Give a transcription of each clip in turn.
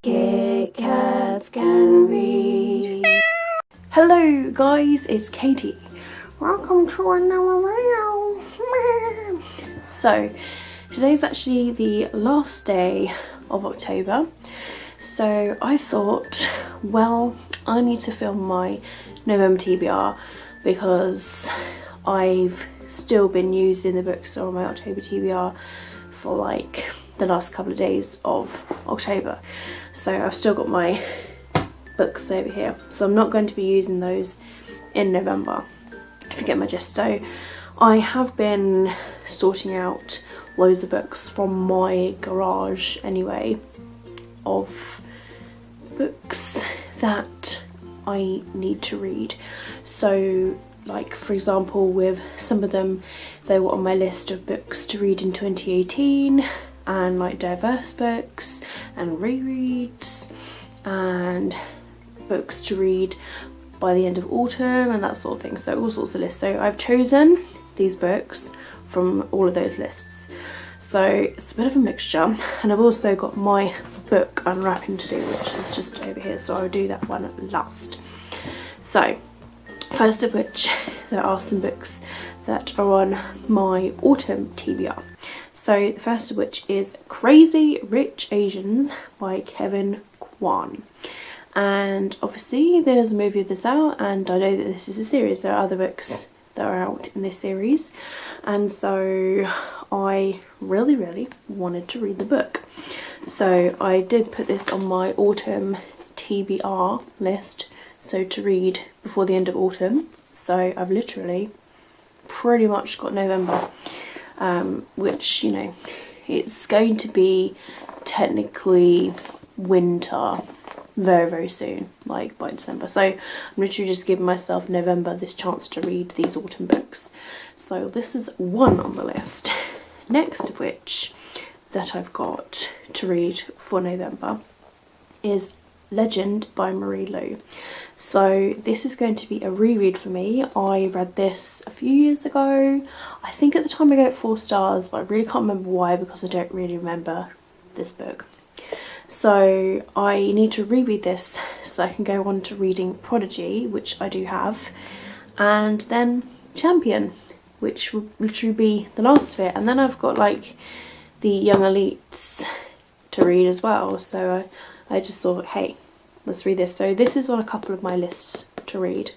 Kit Kats can read. Hello guys, it's Katie. Welcome to another video. So today's actually the last day of October, so I thought, well, I need to film my November TBR because I've still been using the bookstore on my October TBR for like the last couple of days of October. So I've still got my books over here, so I'm not going to be using those in November, if you get my gist. So I have been sorting out loads of books from my garage anyway, of books that I need to read. So like, for example, with some of them, they were on my list of books to read in 2018, and like diverse books and rereads and books to read by the end of autumn and that sort of thing. So all sorts of lists. So I've chosen these books from all of those lists. So it's a bit of a mixture, and I've also got my book unwrapping to do, which is just over here, so I'll do that one last. So first of which, there are some books that are on my autumn TBR. So the first of which is Crazy Rich Asians by Kevin Kwan. And obviously there's a movie of this out, and I know that this is a series. There are other books that are out in this series, and so I really wanted to read the book. So I did put this on my autumn TBR list, so to read before the end of autumn. So I've literally pretty much got November, which, you know, it's going to be technically winter very soon, like by December. So I'm literally just giving myself November this chance to read these autumn books. So this is one on the list. Next of which that I've got to read for November is Legend by Marie Lu. So this is going to be a reread for me. I read this a few years ago. I think at the time I gave it 4 stars, but I really can't remember why, because I don't really remember this book. So I need to reread this so I can go on to reading Prodigy, which I do have, and then Champion, which will literally be the last of it. And then I've got like the Young Elites to read as well. So I just thought, hey, let's read this. So this is on a couple of my lists to read,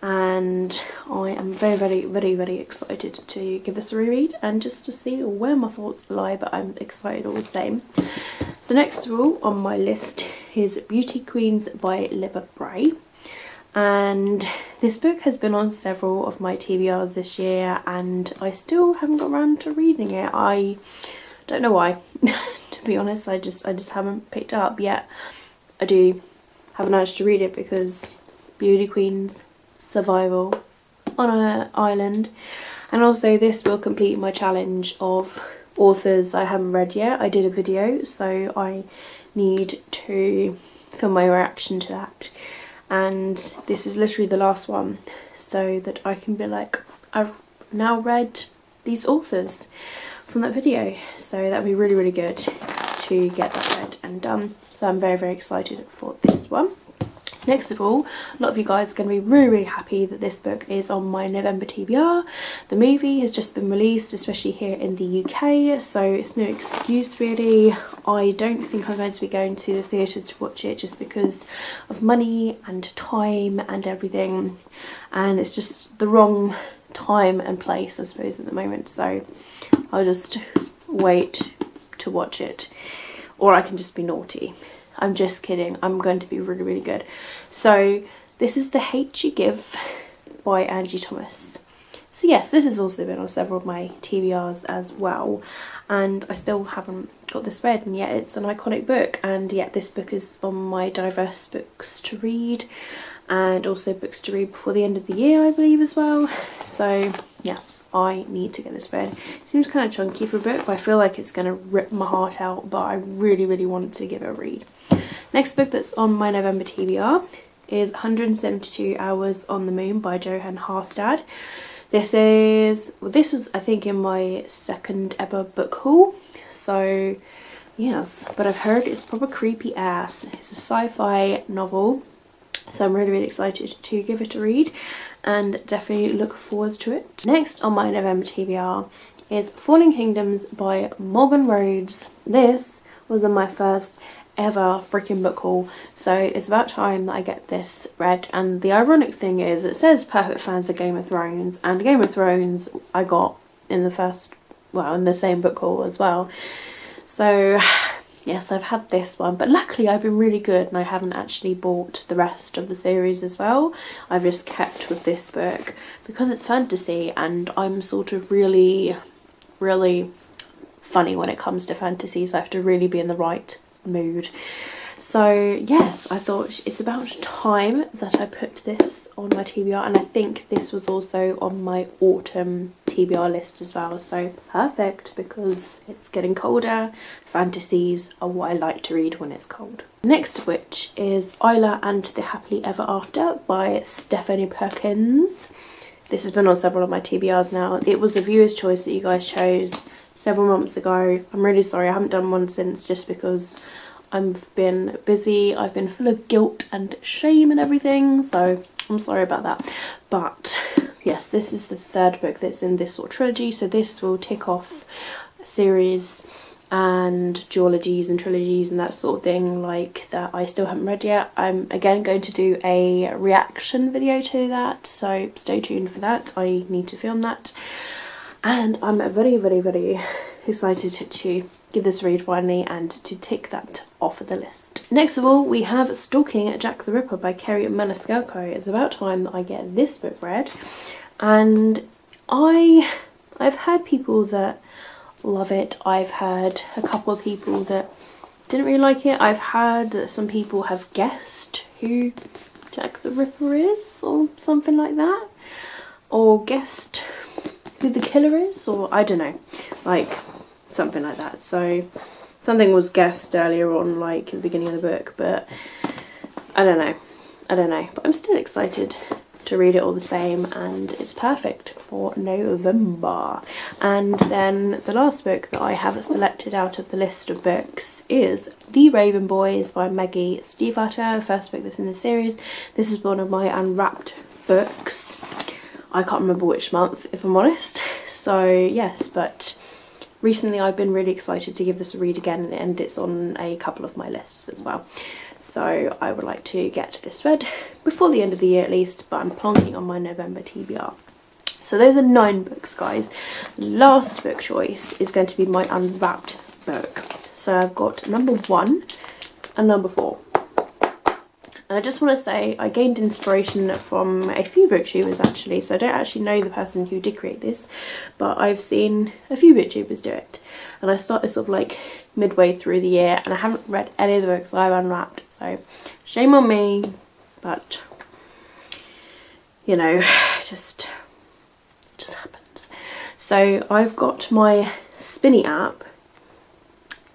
and I am very excited to give this a reread and just to see where my thoughts lie, but I'm excited all the same. So next of all on my list is Beauty Queens by Libba Bray, and this book has been on several of my TBRs this year and I still haven't got around to reading it. I don't know why. To be honest, I just haven't picked it up yet. I do have an urge to read it because beauty queens, survival on an island, and also this will complete my challenge of authors I haven't read yet. I did a video, so I need to film my reaction to that, and this is literally the last one, so that I can be like, I've now read these authors from that video. So that would be really good to get that read and done. So I'm very excited for this one. Next of all, a lot of you guys are going to be really happy that this book is on my November TBR. The movie has just been released, especially here in the UK, so it's no excuse really. I don't think I'm going to be going to the theatres to watch it just because of money and time and everything, and it's just the wrong time and place, I suppose, at the moment. So I'll just wait to watch it, or I can just be naughty. I'm just kidding. I'm going to be really good. So this is The Hate You Give by Angie Thomas. So yes, this has also been on several of my TBRs as well, and I still haven't got this read, and yet it's an iconic book, and yet this book is on my diverse books to read, and also books to read before the end of the year, I believe, as well. So yeah, I need to get this read. It seems kind of chunky for a book, but I feel like it's going to rip my heart out, but I really want to give it a read. Next book that's on my November TBR is 172 Hours on the Moon by Johan Harstad. This was I think in my second ever book haul, so Yes, but I've heard it's proper creepy ass. It's a sci-fi novel, so I'm really, really excited to give it a read and definitely look forward to it. Next on my November TBR is Falling Kingdoms by Morgan Rhodes. This was on my first ever freaking book haul, so it's about time that I get this read. And the ironic thing is, it says perfect fans of Game of Thrones, and Game of Thrones I got in the first, well, in the same book haul as well. So yes, I've had this one, but luckily I've been really good and I haven't actually bought the rest of the series as well. I've just kept with this book because it's fantasy and I'm sort of really, really funny when it comes to fantasy, so I have to really be in the right mood. So yes, I thought it's about time that I put this on my TBR, and I think this was also on my autumn TBR list as well, so perfect because it's getting colder. Fantasies are what I like to read when it's cold. Next of which is Isla and the Happily Ever After by Stephanie Perkins. This has been on several of my TBRs now. It was a viewer's choice that you guys chose several months ago. I'm really sorry I haven't done one since, just because I've been busy, I've been full of guilt and shame and everything, so I'm sorry about that. But yes, this is the third book that's in this sort of trilogy, so this will tick off a series and duologies and trilogies and that sort of thing like that I still haven't read yet. I'm again going to do a reaction video to that, so stay tuned for that. I need to film that, and I'm very, very, very excited to give this a read finally and to tick that off of the list. Next of all, we have Stalking Jack the Ripper by Kerry Maniscalco. It's about time that I get this book read, and I've heard people that love it. I've heard a couple of people that didn't really like it. I've heard that some people have guessed who Jack the Ripper is or something like that, or guessed who the killer is, or I don't know, like something like that. So something was guessed earlier on, like at the beginning of the book, but I don't know, but I'm still excited to read it all the same, and it's perfect for November. And then the last book that I have selected out of the list of books is The Raven Boys by Maggie Stiefvater, the first book that's in the series. This is one of my unwrapped books. I can't remember which month, if I'm honest. So yes, but recently I've been really excited to give this a read again, and it's on a couple of my lists as well. So I would like to get this read before the end of the year at least, but I'm plonking on my November TBR. So those are 9 books, guys. The last book choice is going to be my unwrapped book. So I've got number 1 and number 4. And I just want to say I gained inspiration from a few booktubers actually, so I don't actually know the person who did create this, but I've seen a few booktubers do it. And I started sort of like midway through the year, and I haven't read any of the books I've unwrapped, so shame on me, but you know, just happens. So I've got my Spinny app.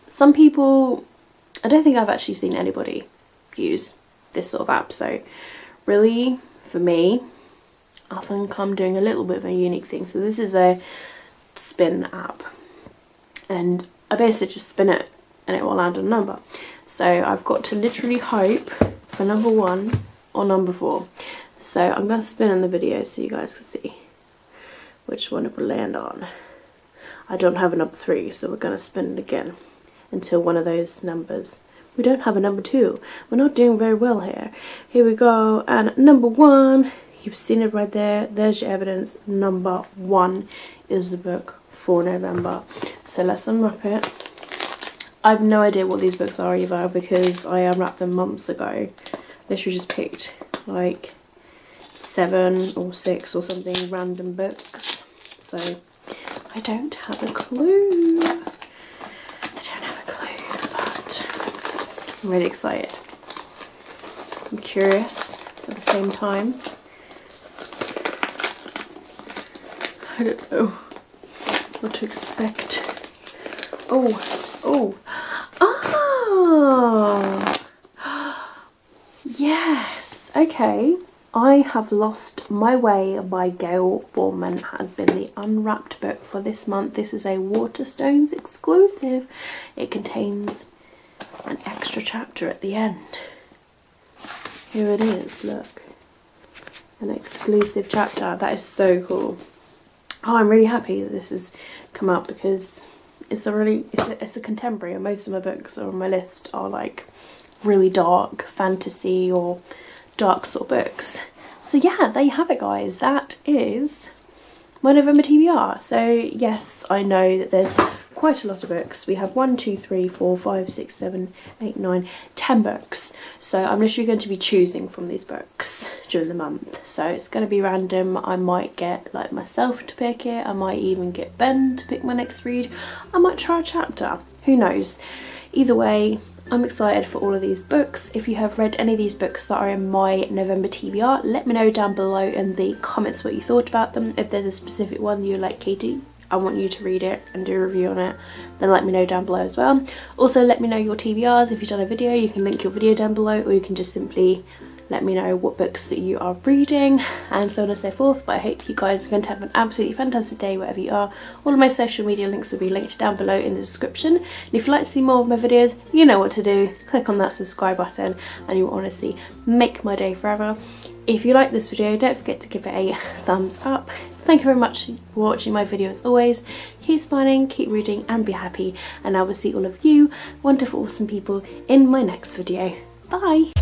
Some people, I don't think I've actually seen anybody use this sort of app, so really for me I think I'm doing a little bit of a unique thing. So this is a spin app, and I basically just spin it and it will land a number. So I've got to literally hope for number 1 or number 4. So I'm going to spin in the video so you guys can see which one it will land on. I don't have a number 3, so we're going to spin it again until one of those numbers. We don't have a number 2. We're not doing very well here. Here we go, and number 1, you've seen it right there. There's your evidence. Number 1 is the book for November. So let's unwrap it. I have no idea what these books are either, because I unwrapped them months ago. Literally just picked like 7 or 6 or something random books. So I don't have a clue. I'm really excited. I'm curious at the same time. I don't know what to expect. Oh! Yes! Okay. I Have Lost My Way by Gail Foreman has been the unwrapped book for this month. This is a Waterstones exclusive. It contains an extra chapter at the end. Here it is, look. An exclusive chapter. That is so cool. Oh, I'm really happy that this has come out because it's a contemporary, and most of my books on my list are like really dark fantasy or dark sort of books. So yeah, there you have it, guys. That is my November TBR. So yes, I know that there's quite a lot of books. We have 1, 2, 3, 4, 5, 6, 7, 8, 9, 10 books. So I'm literally going to be choosing from these books during the month. So it's going to be random. I might get like myself to pick it. I might even get Ben to pick my next read. I might try a chapter. Who knows? Either way, I'm excited for all of these books. If you have read any of these books that are in my November TBR, let me know down below in the comments what you thought about them. If there's a specific one you're like, Katie, I want you to read it and do a review on it, then let me know down below as well. Also, let me know your TBRs. If you've done a video, you can link your video down below, or you can just simply let me know what books that you are reading, and so on and so forth. But I hope you guys are going to have an absolutely fantastic day wherever you are. All of my social media links will be linked down below in the description. And if you'd like to see more of my videos, you know what to do. Click on that subscribe button and you will honestly make my day forever. If you like this video, don't forget to give it a thumbs up. Thank you very much for watching my video as always. Keep smiling, keep reading and be happy, and I will see all of you wonderful awesome people in my next video. Bye!